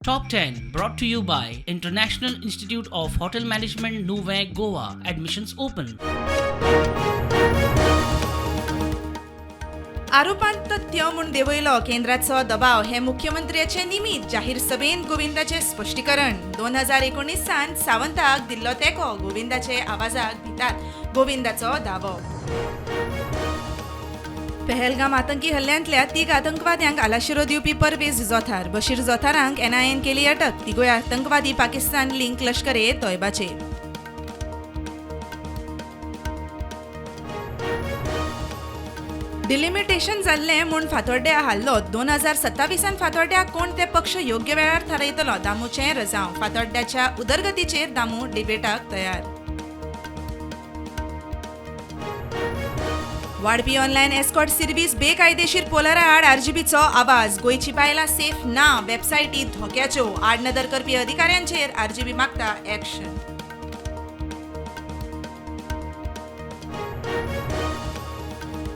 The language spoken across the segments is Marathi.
Top 10 brought to you by International Institute of Hotel Management Nuvei Goa. Admissions open. आरोपांत तथ्य म्हूण देंवयलो केंद्राचो दबाव हे मुख्यमंत्र्याचे निमीत जाहीर सभेन गोविंदाचे स्पश्टीकरण 2019 सावंताक दिल्लो तेंको गोविंदाचे आवाजाक भितात गोविंदाचो दावो पहलगाम आतंकी हल्ल्यांतल्या 3 आतंकवाद्यांक आलाशिरो दिवपी परवेज जोथार बशीर जोथारांक NIAन केली अटक तिगूय आतंकवादी पाकिस्तान लिंक लष्कर-ए तोयबाचे डिलिमिटेशन जाल्लें म्हूण फातोड्ड्या हाल्लो 2027 फातोड्ड्याक कोण ते पक्ष योग्य वेळार थारायतलो दामूचें रजांव फातोड्ड्याच्या उदरगतीचेर दामू डिबेटाक तयार वाडपी ऑनलायन एस्कॉर्ट सर्व्हिस बेकायदेशीर पोलारा आड RGBचो आवाज गोंयची बायलां सेफ ना वेबसायटी धोक्याच्यो आड नदर करपी अधिकाऱ्यांचेर RGB मागता एक्शन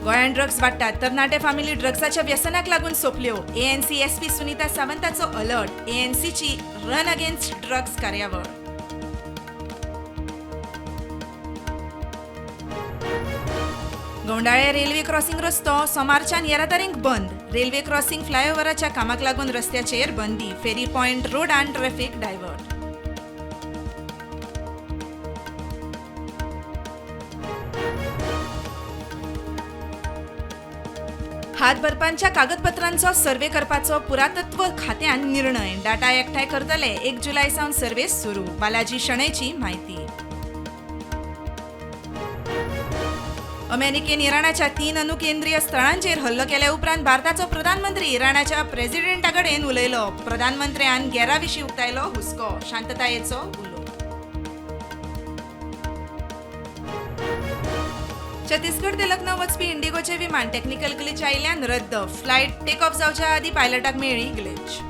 गोंयांत ड्रग्स वाडटात तरणाटे फामिली ड्रग्साच्या व्यसनाक लागून सोंपल्यो ANC SP सुनीता सावंताचो अलर्ट ANCची रन अगेन्स्ट ड्रग्स कार्यावळ गौंडाळे रेल्वे क्रॉसिंग रस्तो सोमारच्यान येरादारींक बंद रेल्वे क्रॉसिंग फ्लायओव्हराच्या कामाक लागून रस्त्याचेर बंदी फेरी पॉइंट रोडान ट्रॅफिक डायवर्ट हात भरपांच्या कागदपत्रांचो सर्वे करपाचो पुरातत्व खात्यान निर्णय डाटा एकठांय करतले 1 जुलय सावन सर्वे सुरू बालाजी शणैची म्हायती अमेरिकेन इराणाच्या 3 अणुकेंद्रीय स्थळांचेर हल्लो केल्या उपरांत भारताचो प्रधानमंत्री इराणाच्या प्रेसिडेंटा कडेन उलयलो प्रधानमंत्र्यान गॅराविशीं उक्तायलो हुस्को शांततायेचो उलो छत्तीसगड ते लखनौ वचपी इंडिगोचे विमान टेक्निकल ग्लिच आयिल्ल्यान रद्द फ्लायट टेक ऑफ जावच्या आदीं पायलटाक मेळ्ळी ग्लिच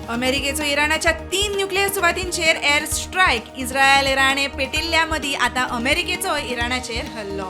अमेरिकेचो इराणाच्या 3 न्युक्लियर सुवातींचेर एअर स्ट्रायक इस्रायल इराणे पेटिल्ल्या मदीं आतां अमेरिकेचो इराणाचेर हल्लो